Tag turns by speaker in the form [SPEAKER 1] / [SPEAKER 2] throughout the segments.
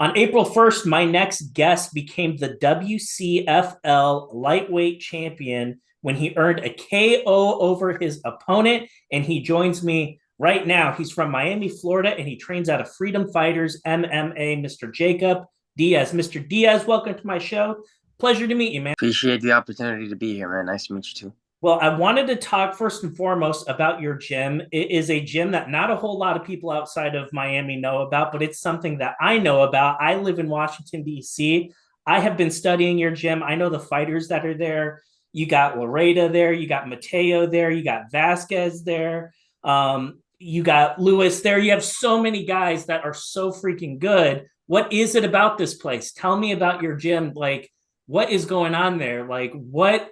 [SPEAKER 1] On April 1st, my next guest became the WCFL Lightweight Champion when he earned a KO over his opponent, and he joins me right now. He's from Miami, Florida, and he trains out of Freedom Fighters MMA, Mr. Jacob Diaz. Mr. Diaz, welcome to my show. Pleasure to meet you, man.
[SPEAKER 2] Appreciate the opportunity to be here, man. Nice to meet you too.
[SPEAKER 1] Well, I wanted to talk first and foremost about your gym. It is a gym that not a whole lot of people outside of Miami know about, but it's something that I know about. I live in Washington, D.C. I have been studying your gym. I know the fighters that are there. You got Laredo there. You got Mateo there. You got Vasquez there. You got Lewis there. You have so many guys that are so freaking good. What is it about this place? Tell me about your gym. Like, what is going on there? Like, what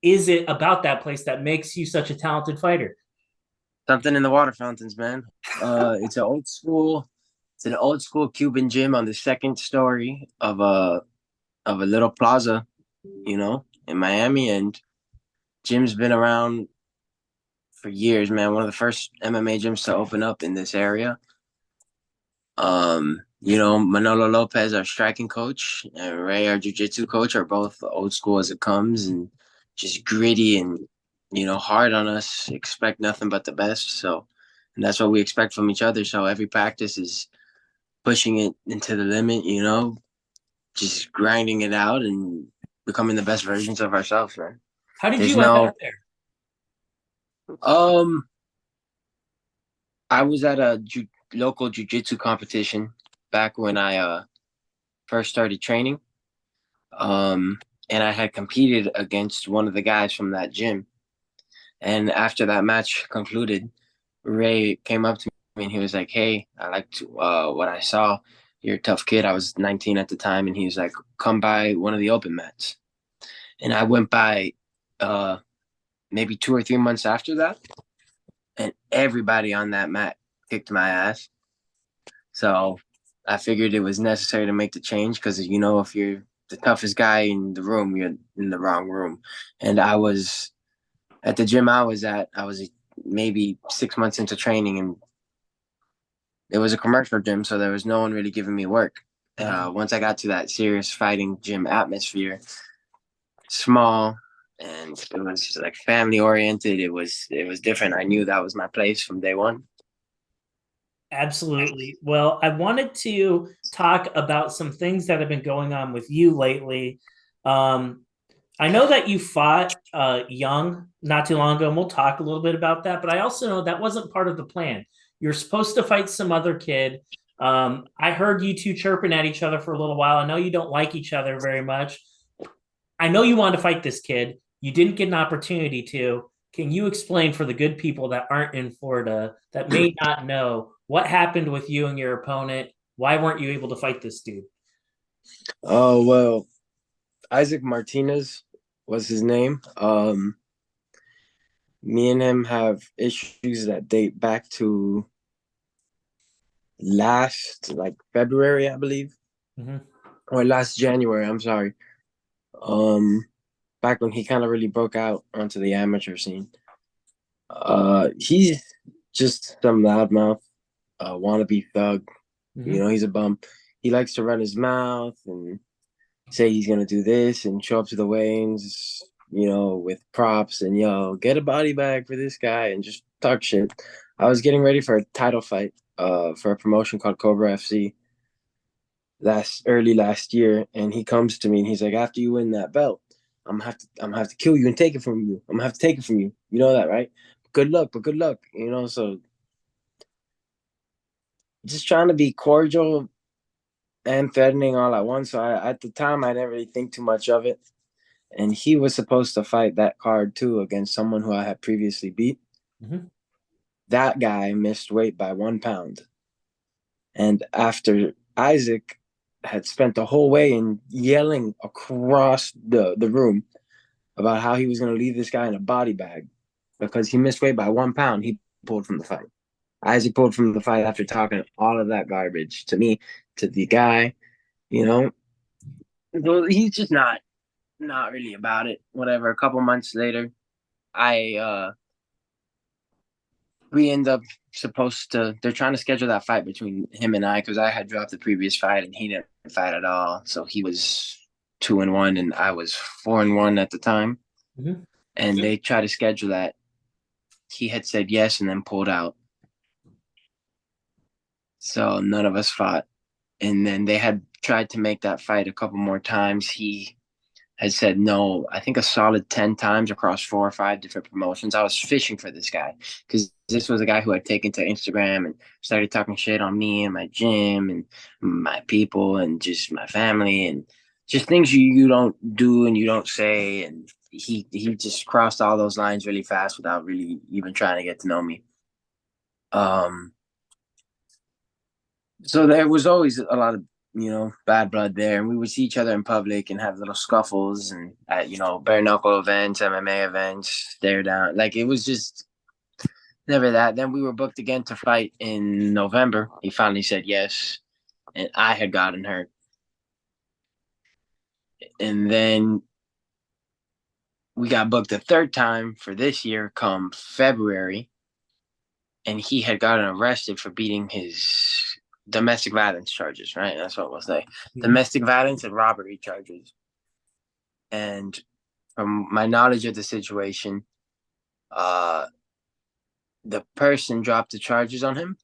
[SPEAKER 1] is it about that place that makes you such a talented fighter?
[SPEAKER 2] Something in the water fountains, man. It's an old school Cuban gym on the second story of a little plaza, in Miami, and gym's been around for years, man. One of the first MMA gyms to open up in this area. Manolo Lopez, our striking coach, and Ray, our jiu-jitsu coach, are both old school as it comes and just gritty and, hard on us. Expect nothing but the best. So, and that's what we expect from each other. So every practice is pushing it into the limit, just grinding it out and becoming the best versions of ourselves, man.
[SPEAKER 1] How did
[SPEAKER 2] There's
[SPEAKER 1] you end
[SPEAKER 2] no,
[SPEAKER 1] up there?
[SPEAKER 2] um, I was at a local jiu-jitsu competition back when I first started training. And I had competed against one of the guys from that gym. And after that match concluded, Ray came up to me and he was like, "Hey, I liked what I saw. You're a tough kid." I was 19 at the time, and he was like, "Come by one of the open mats." And I went by maybe 2 or 3 months after that, and everybody on that mat kicked my ass. So I figured it was necessary to make the change because, if you're the toughest guy in the room, you're in the wrong room. And I was at the gym I was maybe 6 months into training, and it was a commercial gym, so there was no one really giving me work. Once I got to that serious fighting gym atmosphere, small, and it was like family oriented. It was different. I knew that was my place from day one.
[SPEAKER 1] Absolutely. Well, I wanted to talk about some things that have been going on with you lately. Um, I know that you fought young not too long ago, and we'll talk a little bit about that. But I also know that wasn't part of the plan. You're supposed to fight some other kid. I heard you two chirping at each other for a little while. I know you don't like each other very much. I know you wanted to fight this kid. You didn't get an opportunity to. Can you explain for the good people that aren't in Florida that may not know what happened with you and your opponent? Why weren't you able to fight this dude?
[SPEAKER 2] Oh well, Isaac Martinez was his name. Me and him have issues that date back to last like February, I believe,
[SPEAKER 1] Mm-hmm.
[SPEAKER 2] or last January. I'm sorry. Um, Back when he kind of really broke out onto the amateur scene. He's just some loudmouth, wannabe thug.
[SPEAKER 1] Mm-hmm.
[SPEAKER 2] He's a bum. He likes to run his mouth and say he's gonna do this and show up to the weigh-ins, with props and get a body bag for this guy and just talk shit. I was getting ready for a title fight, for a promotion called Cobra FC last year, and he comes to me and he's like, "After you win that belt, I'm gonna have to kill you and take it from you. I'm gonna have to take it from you. You know that, right? Good luck, but good luck." So just trying to be cordial and threatening all at once. So at the time, I didn't really think too much of it. And he was supposed to fight that card too against someone who I had previously beat.
[SPEAKER 1] Mm-hmm.
[SPEAKER 2] That guy missed weight by 1 pound. And after Isaac had spent the whole way in yelling across the room about how he was going to leave this guy in a body bag because he missed weight by 1 pound, he pulled from the fight. Isaac pulled from the fight after talking all of that garbage to me, to the guy, you know. So he's just not really about it. Whatever. A couple months later, I we end up they're trying to schedule that fight between him and I, because I had dropped the previous fight and he didn't fight at all. So he was 2-1 and I was 4-1 at the time.
[SPEAKER 1] Mm-hmm.
[SPEAKER 2] And they tried to schedule that. He had said yes and then pulled out. So none of us fought. And then they had tried to make that fight a couple more times. He had said no, I think a solid 10 times across 4 or 5 different promotions. I was fishing for this guy because this was a guy who had taken to Instagram and started talking shit on me and my gym and my people and just my family and just things you don't do and you don't say. And he just crossed all those lines really fast without really even trying to get to know me. So there was always a lot of, bad blood there. And we would see each other in public and have little scuffles and at, bare knuckle events, MMA events, stare down. Like it was just never that. Then we were booked again to fight in November. He finally said yes. And I had gotten hurt. And then we got booked a third time for this year come February. And he had gotten arrested for beating his domestic violence charges, right? That's what we'll say. Mm-hmm. Domestic violence and robbery charges. And from my knowledge of the situation, the person dropped the charges on him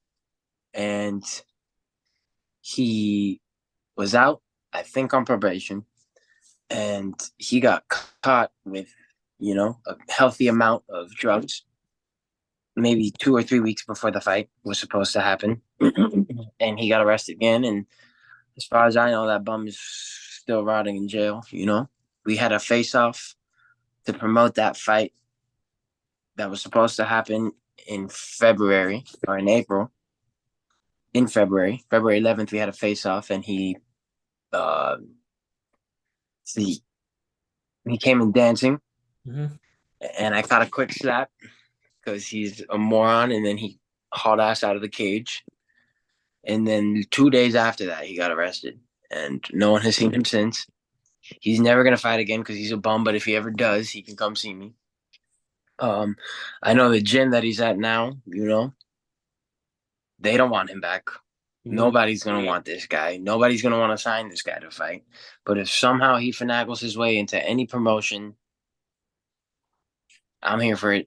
[SPEAKER 2] and he was out, I think on probation, and he got caught with, a healthy amount of drugs maybe 2 or 3 weeks before the fight was supposed to happen. And he got arrested again. And as far as I know, that bum is still rotting in jail. We had a face-off to promote that fight that was supposed to happen in February or in April. In February 11th, we had a face-off, and he came in dancing, mm-hmm. and I caught a quick slap because he's a moron, and then he hauled ass out of the cage. And then 2 days after that, he got arrested, and no one has seen him since. He's never going to fight again because he's a bum, but if he ever does, he can come see me. I know the gym that he's at now, they don't want him back. Mm-hmm. Nobody's going to want this guy. Nobody's going to want to sign this guy to fight. But if somehow he finagles his way into any promotion, I'm here for it.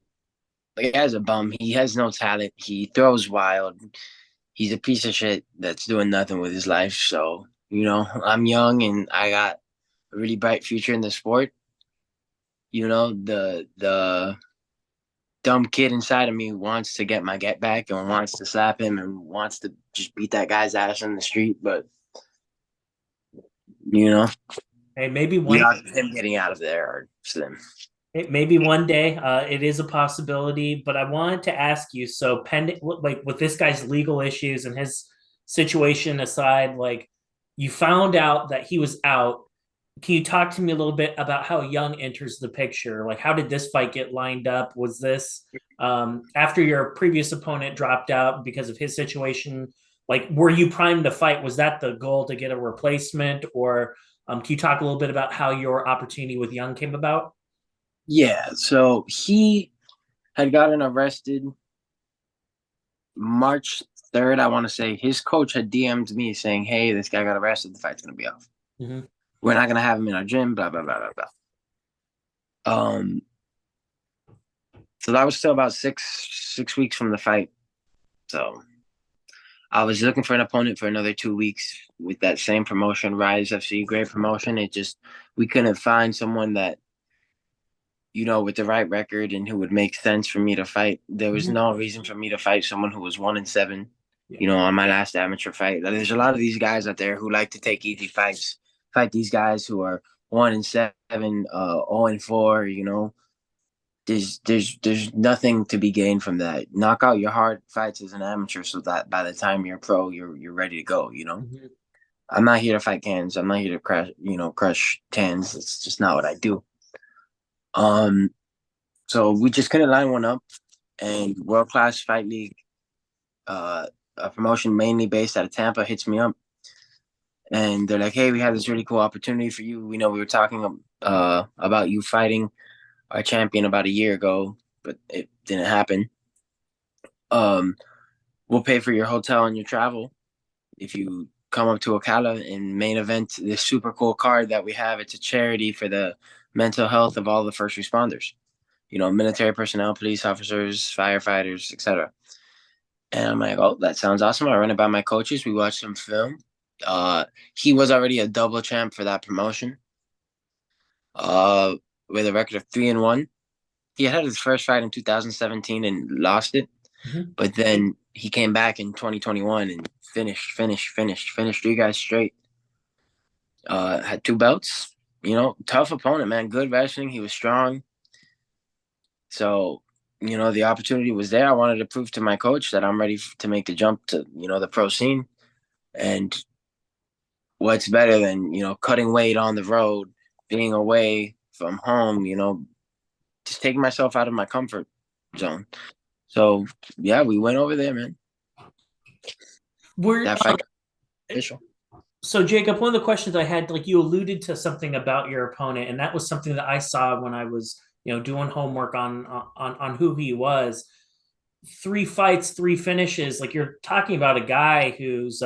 [SPEAKER 2] The guy's a bum. He has no talent. He throws wild. He's a piece of shit that's doing nothing with his life. So, I'm young and I got a really bright future in the sport. The dumb kid inside of me wants to get my get back and wants to slap him and wants to just beat that guy's ass in the street. But,
[SPEAKER 1] hey, maybe
[SPEAKER 2] him getting out of there are slim.
[SPEAKER 1] Maybe one day, it is a possibility, but I wanted to ask you, so pending, like with this guy's legal issues and his situation aside, like you found out that he was out. Can you talk to me a little bit about how Young enters the picture? Like, how did this fight get lined up? Was this after your previous opponent dropped out because of his situation? Like, were you primed to fight? Was that the goal to get a replacement? Or can you talk a little bit about how your opportunity with Young came about?
[SPEAKER 2] Yeah, so he had gotten arrested March 3rd, I want to say. His coach had DM'd me saying, hey, this guy got arrested. The fight's going to be off. Mm-hmm. We're not going to have him in our gym, blah, blah, blah, blah, blah. So that was still about six weeks from the fight. So I was looking for an opponent for another 2 weeks with that same promotion, Rise FC, great promotion. We couldn't find someone that, with the right record and who would make sense for me to fight. There was no reason for me to fight someone who was 1-7, on my last amateur fight. There's a lot of these guys out there who like to take easy fights, fight these guys who are 1-7, 0-4, There's nothing to be gained from that. Knock out your hard fights as an amateur so that by the time you're pro, you're ready to go, Mm-hmm. I'm not here to fight cans. I'm not here to crush tens. It's just not what I do. So we just couldn't line one up, and World Class Fight League, a promotion mainly based out of Tampa, hits me up, and they're like, "Hey, we have this really cool opportunity for you. We know we were talking about you fighting our champion about a year ago, but it didn't happen. Um, we'll pay for your hotel and your travel if you come up to Ocala and main event this super cool card that we have. It's a charity for the mental health of all the first responders. You know, military personnel, police officers, firefighters, etc. And I'm like, oh, that sounds awesome. I run it by my coaches. We watched some film. Uh, he was already a double champ for that promotion. Uh, with a record of 3-1. He had his first fight in 2017 and lost it,
[SPEAKER 1] Mhm.
[SPEAKER 2] but then he came back in 2021 and finished 3 guys straight. Had 2 belts. You know, tough opponent, man. Good wrestling. He was strong. So, you know, the opportunity was there. I wanted to prove to my coach that I'm ready to make the jump to, you know, the pro scene. And what's better than, you know, cutting weight on the road, being away from home, you know, just taking myself out of my comfort zone. So, yeah, we went over there, man.
[SPEAKER 1] We're
[SPEAKER 2] That fight got official.
[SPEAKER 1] So Jacob, one of the questions I had, like you alluded to something about your opponent, and that was something that I saw when I was, doing homework on who he was. 3 fights, 3 finishes. Like you're talking about a guy who's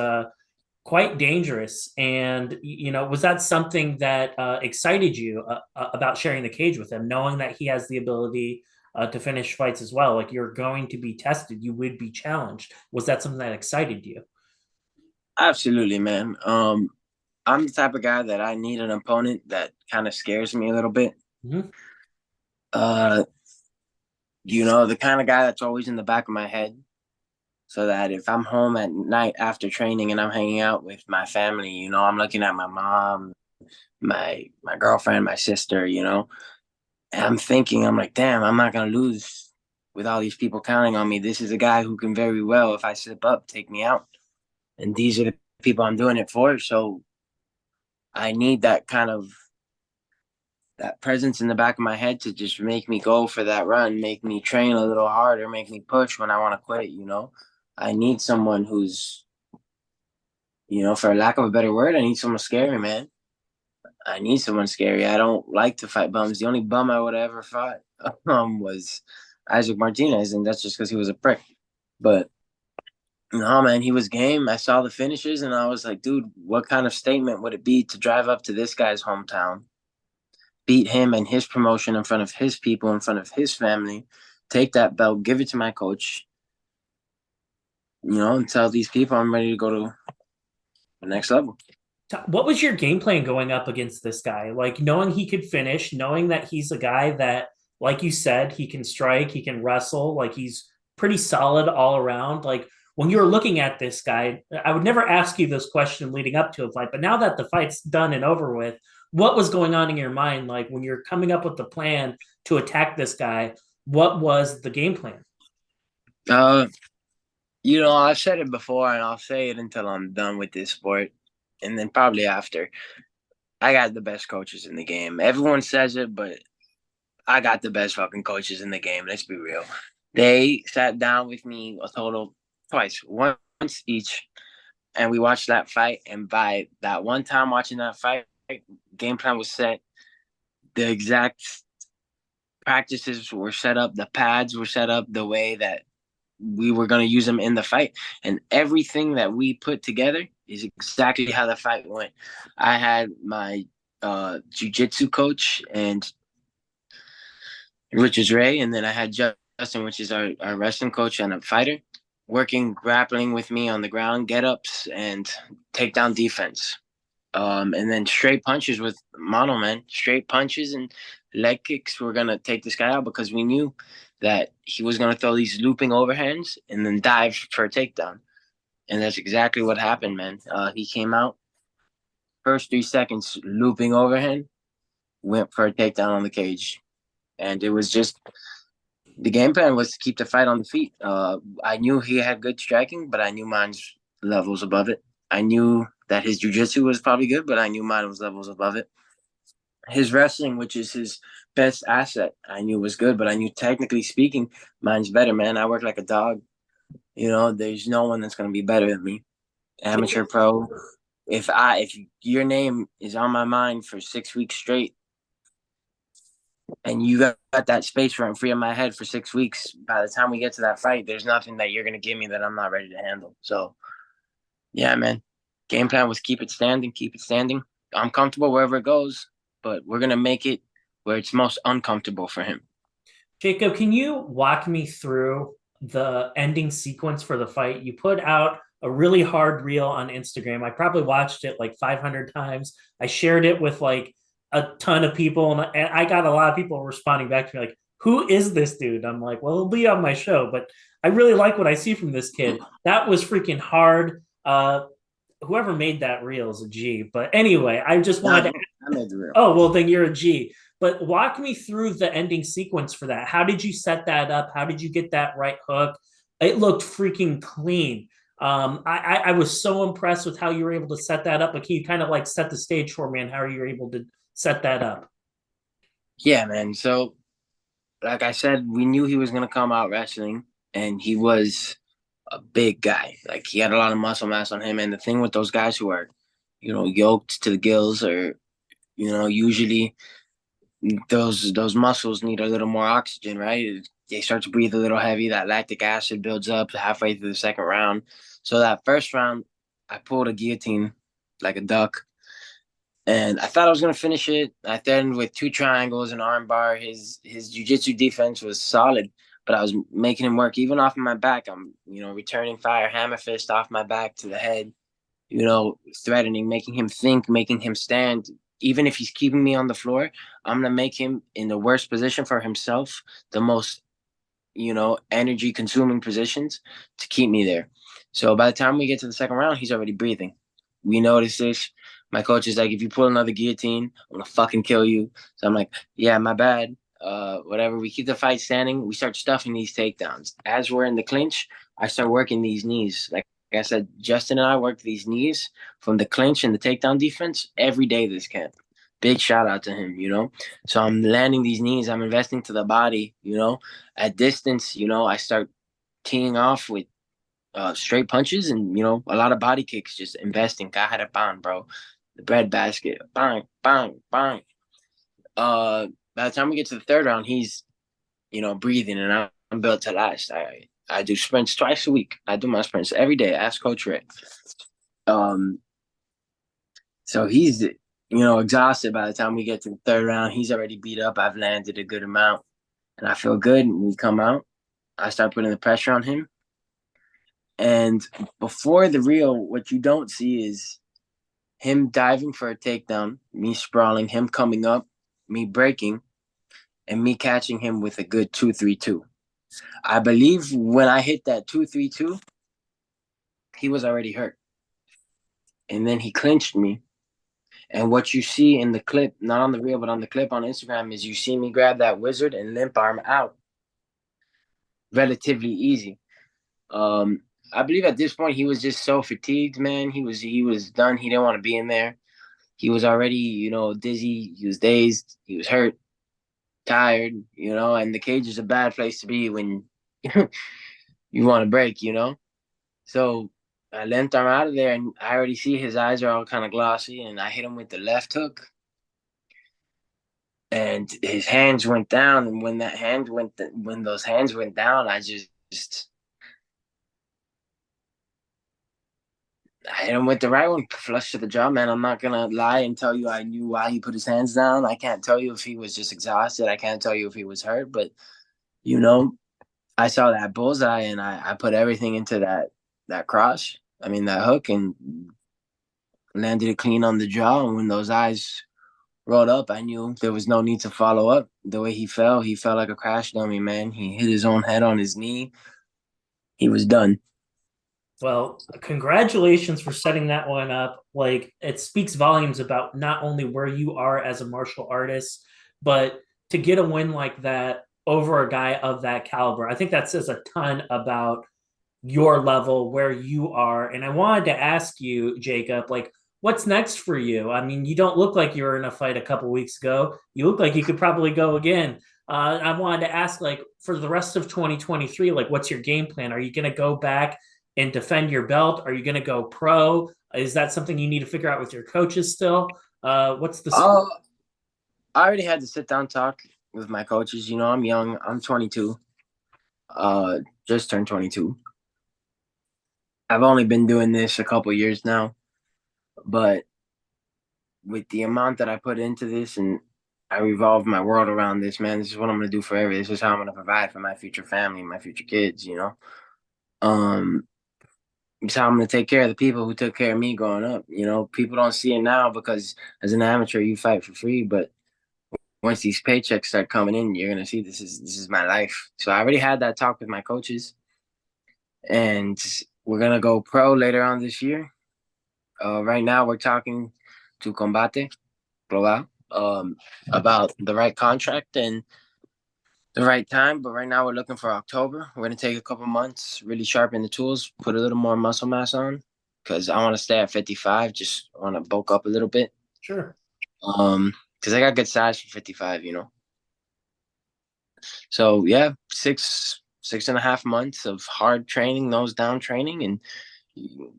[SPEAKER 1] quite dangerous. And was that something that excited you about sharing the cage with him, knowing that he has the ability to finish fights as well? Like you're going to be tested, you would be challenged. Was that something that excited you?
[SPEAKER 2] Absolutely, man. I'm the type of guy that I need an opponent that kind of scares me a little bit.
[SPEAKER 1] Mhm.
[SPEAKER 2] Uh, you know, the kind of guy that's always in the back of my head. So that if I'm home at night after training and I'm hanging out with my family, you know, I'm looking at my mom, my girlfriend, my sister, you know, and I'm thinking, I'm like, damn, I'm not gonna lose with all these people counting on me. This is a guy who can very well, if I slip up, take me out. And these are the people I'm doing it for. So I need that kind of that presence in the back of my head to just make me go for that run, make me train a little harder, make me push when I want to quit, you know. I need someone who's, you know, for lack of a better word, I need someone scary, man. I need someone scary. I don't like to fight bums. The only bum I would ever fight was Isaac Martinez, and that's just because he was a prick. But no, man, he was game. I saw the finishes, and I was like, dude, what kind of statement would it be to drive up to this guy's hometown, beat him and his promotion in front of his people, in front of his family, take that belt, give it to my coach, you know, and tell these people I'm ready to go to the next level.
[SPEAKER 1] What was your game plan going up against this guy? Like knowing he could finish, knowing that he's a guy that, like you said, he can strike, he can wrestle, like he's pretty solid all around. Like when you're looking at this guy, I would never ask you this question leading up to a fight, but now that the fight's done and over with, what was going on in your mind? Like when you're coming up with the plan to attack this guy, what was the game plan?
[SPEAKER 2] Uh, you know, I've said it before, and I'll say it until I'm done with this sport, and then probably after. I got the best coaches in the game. Everyone says it, but I got the best fucking coaches in the game. Let's be real. They sat down with me a total twice, once each, and we watched that fight. And by that one time watching that fight, game plan was set. The exact practices were set up. The pads were set up the way that we were going to use them in the fight. And everything that we put together is exactly how the fight went. I had my jiu-jitsu coach and which is Ray, and then I had Justin, which is our wrestling coach and a fighter, working grappling with me on the ground, get ups and takedown defense. And then straight punches with Mono Man, straight punches and leg kicks. We're gonna take this guy out because we knew that he was gonna throw these looping overhands and then dive for a takedown. And that's exactly what happened, man. He came out first 3 seconds looping overhand, went for a takedown on the cage, and it was just the game plan was to keep the fight on the feet. I knew he had good striking, but I knew mine's levels above it. I knew that his jujitsu was probably good, but I knew mine was levels above it. His wrestling, which is his best asset, I knew was good, but I knew technically speaking, mine's better, man. I work like a dog. You know, there's no one that's gonna be better than me. Amateur pro. If your name is on my mind for 6 weeks straight, and you got that space rent free in my head for 6 weeks. By the time we get to that fight, there's nothing that you're gonna give me that I'm not ready to handle. So yeah, man. Game plan was keep it standing, keep it standing. I'm comfortable wherever it goes, but we're gonna make it where it's most uncomfortable for him.
[SPEAKER 1] Jacob, can you walk me through the ending sequence for the fight? You put out a really hard reel on Instagram. I probably watched it like 500 times. I shared it with like a ton of people, and I got a lot of people responding back to me like, "Who is this dude?" I'm like, "Well, he'll be on my show," but I really like what I see from this kid. That was freaking hard. Whoever made that reel is a G. But anyway, I just
[SPEAKER 2] Not
[SPEAKER 1] wanted
[SPEAKER 2] me.
[SPEAKER 1] to.
[SPEAKER 2] I made the real.
[SPEAKER 1] Oh, well, then you're a G. But walk me through the ending sequence for that. How did you set that up? How did you get that right hook? It looked freaking clean. I was so impressed with how you were able to set that up. But can you kind of like set the stage for me and how you were able to set that up?
[SPEAKER 2] Yeah, man. So like I said, we knew he was gonna come out wrestling, and he was a big guy. Like he had a lot of muscle mass on him. And the thing with those guys who are, yoked to the gills, or usually those muscles need a little more oxygen, right? They start to breathe a little heavy. That lactic acid builds up halfway through the second round. So that first round, I pulled a guillotine like a duck, and I thought I was gonna finish it. I threatened with two triangles and armbar. His jiu-jitsu defense was solid, but I was making him work even off of my back. I'm returning fire, hammer fist off my back to the head. Threatening, making him think, making him stand. Even if he's keeping me on the floor, I'm gonna make him in the worst position for himself, the most energy consuming positions to keep me there. So by the time we get to the second round, he's already breathing. We notice this. My coach is like, if you pull another guillotine, I'm gonna fucking kill you. So I'm like, yeah, my bad. Whatever. We keep the fight standing. We start stuffing these takedowns. As we're in the clinch, I start working these knees. Like I said, Justin and I worked these knees from the clinch and the takedown defense every day this camp. Big shout out to him. So I'm landing these knees. I'm investing to the body. At distance, I start teeing off with straight punches and a lot of body kicks, just investing. Kahara bang, bro. The bread basket, bang, bang, bang. By the time we get to the third round, he's breathing, and I'm built to last. I do sprints twice a week. I do my sprints every day. Ask Coach Ray. Um, so he's exhausted by the time we get to the third round. He's already beat up. I've landed a good amount, and I feel good. And we come out. I start putting the pressure on him. And before the reel, what you don't see is him diving for a takedown, me sprawling, him coming up, me breaking, and me catching him with a good 2-3-2. I believe when I hit that 2-3-2, he was already hurt. And then he clinched me. And what you see in the clip, not on the reel, but on the clip on Instagram, is you see me grab that wizard and limp arm out relatively easy. I believe at this point he was just so fatigued, man. He was done. He didn't want to be in there. He was already, dizzy. He was dazed. He was hurt, tired, and the cage is a bad place to be when you want to break. So I lent him out of there, and I already see his eyes are all kind of glossy, and I hit him with the left hook, and his hands went down. And when those hands went down, I hit him with the right one, flush to the jaw, man. I'm not gonna lie and tell you I knew why he put his hands down. I can't tell you if he was just exhausted. I can't tell you if he was hurt, but you know, I saw that bullseye, and I put everything into that cross. I mean that hook, and landed it clean on the jaw. And when those eyes rolled up, I knew there was no need to follow up. The way he fell like a crash dummy, man. He hit his own head on his knee. He was done.
[SPEAKER 1] Well, congratulations for setting that one up. Like, it speaks volumes about not only where you are as a martial artist, but to get a win like that over a guy of that caliber. I think that says a ton about your level, where you are. And I wanted to ask you, Jacob, like, what's next for you? I mean, you don't look like you were in a fight a couple weeks ago. You look like you could probably go again. I wanted to ask, like, for the rest of 2023, like, what's your game plan? Are you going to go back and defend your belt? Are you going to go pro? Is that something you need to figure out with your coaches still? What's the
[SPEAKER 2] Oh, I already had the sit down talk with my coaches. You know, I'm young. I'm 22. Just turned 22. I've only been doing this a couple years now, but with the amount that I put into this and I revolve my world around this, man, this is what I'm gonna do forever. This is how I'm gonna provide for my future family, my future kids, you know. Um, it's how I'm gonna take care of the people who took care of me growing up. You know, people don't see it now because as an amateur you fight for free, but once these paychecks start coming in, you're gonna see this is my life. So I already had that talk with my coaches, and we're gonna go pro later on this year. Right now we're talking to Combate Global about the right contract and the right time. But right now we're looking for October. We're gonna take a couple months, really sharpen the tools, put a little more muscle mass on, because I want to stay at 55. Just want to bulk up a little bit.
[SPEAKER 1] Sure.
[SPEAKER 2] Because I got good size for 55. You know. So yeah, 6.5 months of hard training, nose down training, and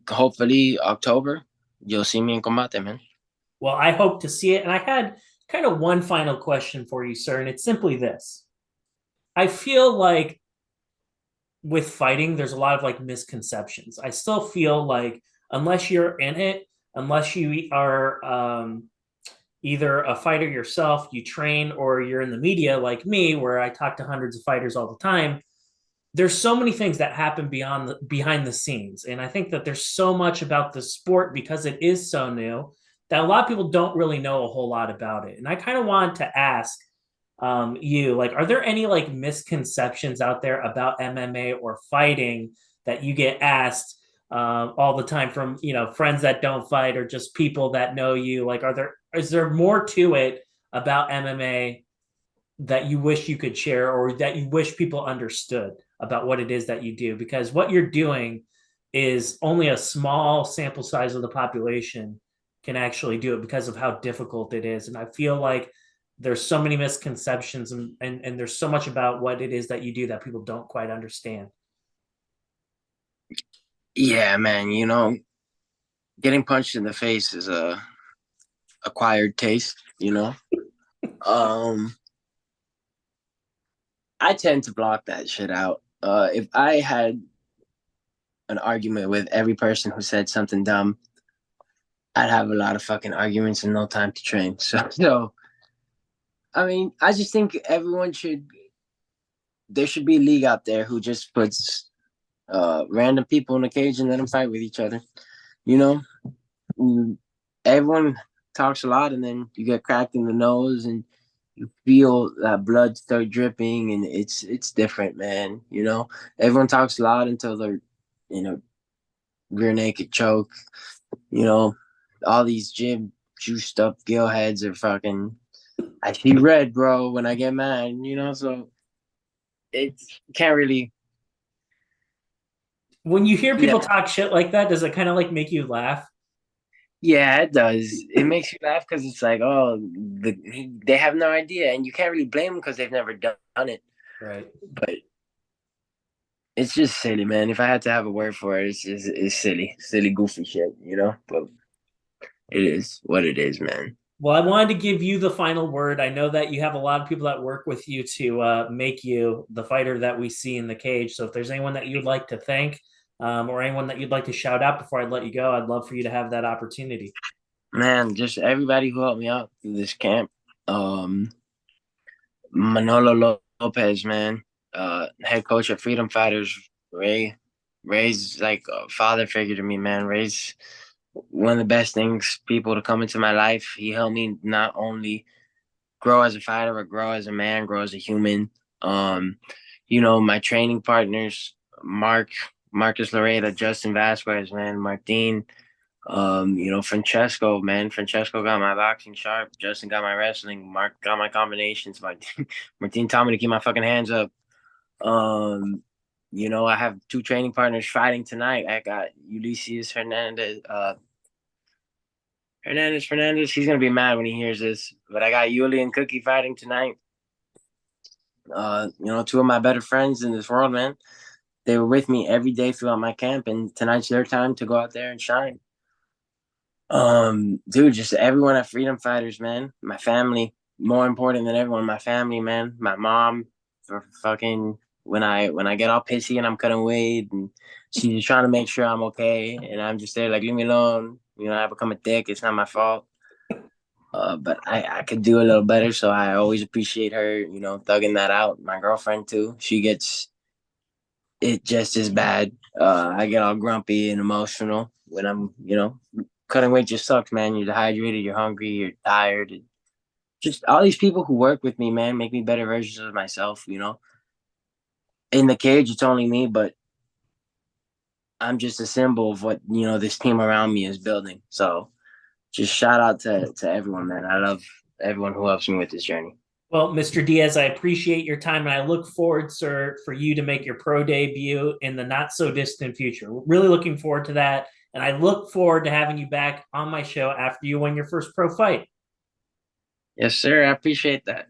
[SPEAKER 2] hopefully October you'll see me in combate, man.
[SPEAKER 1] Well, I hope to see it. And I had kind of one final question for you, sir, and it's simply this. I feel like with fighting, there's a lot of like misconceptions. I still feel like unless you're in it, unless you are either a fighter yourself, you train, or you're in the media like me, where I talk to hundreds of fighters all the time, there's so many things that happen behind the scenes. And I think that there's so much about the sport because it is so new that a lot of people don't really know a whole lot about it. And I kind of wanted to ask you, like, are there any like misconceptions out there about MMA or fighting that you get asked all the time from, friends that don't fight or just people that know you? Like, is there more to it about MMA that you wish you could share or that you wish people understood about what it is that you do? Because what you're doing is only a small sample size of the population can actually do it because of how difficult it is. And I feel like there's so many misconceptions and there's so much about what it is that you do that people don't quite understand.
[SPEAKER 2] Yeah, man. You know, getting punched in the face is a acquired taste. You know, um, I tend to block that shit out. If I had an argument with every person who said something dumb, I'd have a lot of fucking arguments and no time to train. So I mean, I just think there should be a league out there who just puts random people in a cage and let them fight with each other. You know, everyone talks a lot, and then you get cracked in the nose, and you feel that blood start dripping, and it's different, man. You know, everyone talks a lot until they're, you know, rear naked choke. You know, all these gym juiced up gill heads are fucking. I see red, bro, when I get mad. You know, so it's can't really.
[SPEAKER 1] When you hear
[SPEAKER 2] Yeah,
[SPEAKER 1] people talk shit like that, does it kind of like make you laugh?
[SPEAKER 2] yeah, it does. It makes you laugh because it's like, oh, they have no idea, and you can't really blame them because they've never done it.
[SPEAKER 1] Right.
[SPEAKER 2] But it's just silly, man. If I had to have a word for it, it's silly, goofy shit, you know. But it is what it is, man.
[SPEAKER 1] Well, I wanted to give you the final word. I know that you have a lot of people that work with you to make you the fighter that we see in the cage. So if there's anyone that you'd like to thank or anyone that you'd like to shout out before I let you go, I'd love for you to have that opportunity.
[SPEAKER 2] Man, just everybody who helped me out through this camp. Um, Manolo Lopez, man, head coach of Freedom Fighters. Ray's like a father figure to me, man. Ray's one of the best things people to come into my life. He helped me not only grow as a fighter, but grow as a man, grow as a human. Um, you know, my training partners, Marcus Loretta, Justin Vasquez, man, Martin, you know, Francesco, man. Francesco got my boxing sharp. Justin got my wrestling. Mark got my combinations. Martin taught me to keep my fucking hands up. Um, you know, I have two training partners fighting tonight. I got Ulysses Hernandez, Fernandez. He's gonna be mad when he hears this. But I got Yuli and Cookie fighting tonight. You know, two of my better friends in this world, man. They were with me every day throughout my camp, and tonight's their time to go out there and shine. Dude, just everyone at Freedom Fighters, man. My family. more important than everyone, my family, man. My mom, for fucking when I get all pissy and I'm cutting weight, and she's just trying to make sure I'm okay, and I'm just there like, leave me alone. I become a dick. It's not my fault. But I could do a little better, so I always appreciate her, thugging that out. My girlfriend too. She gets it just as bad. I get all grumpy and emotional when I'm, cutting weight just sucks, man. You're dehydrated, you're hungry, you're tired. Just all these people who work with me, man, make me better versions of myself. In the cage, it's only me, but I'm just a symbol of what, this team around me is building. So just shout out to everyone, man. I love everyone who helps me with this journey.
[SPEAKER 1] Well, Mr. Diaz, I appreciate your time, and I look forward, sir, for you to make your pro debut in the not so distant future. Really looking forward to that, and I look forward to having you back on my show after you win your first pro fight.
[SPEAKER 2] Yes, sir. I appreciate that.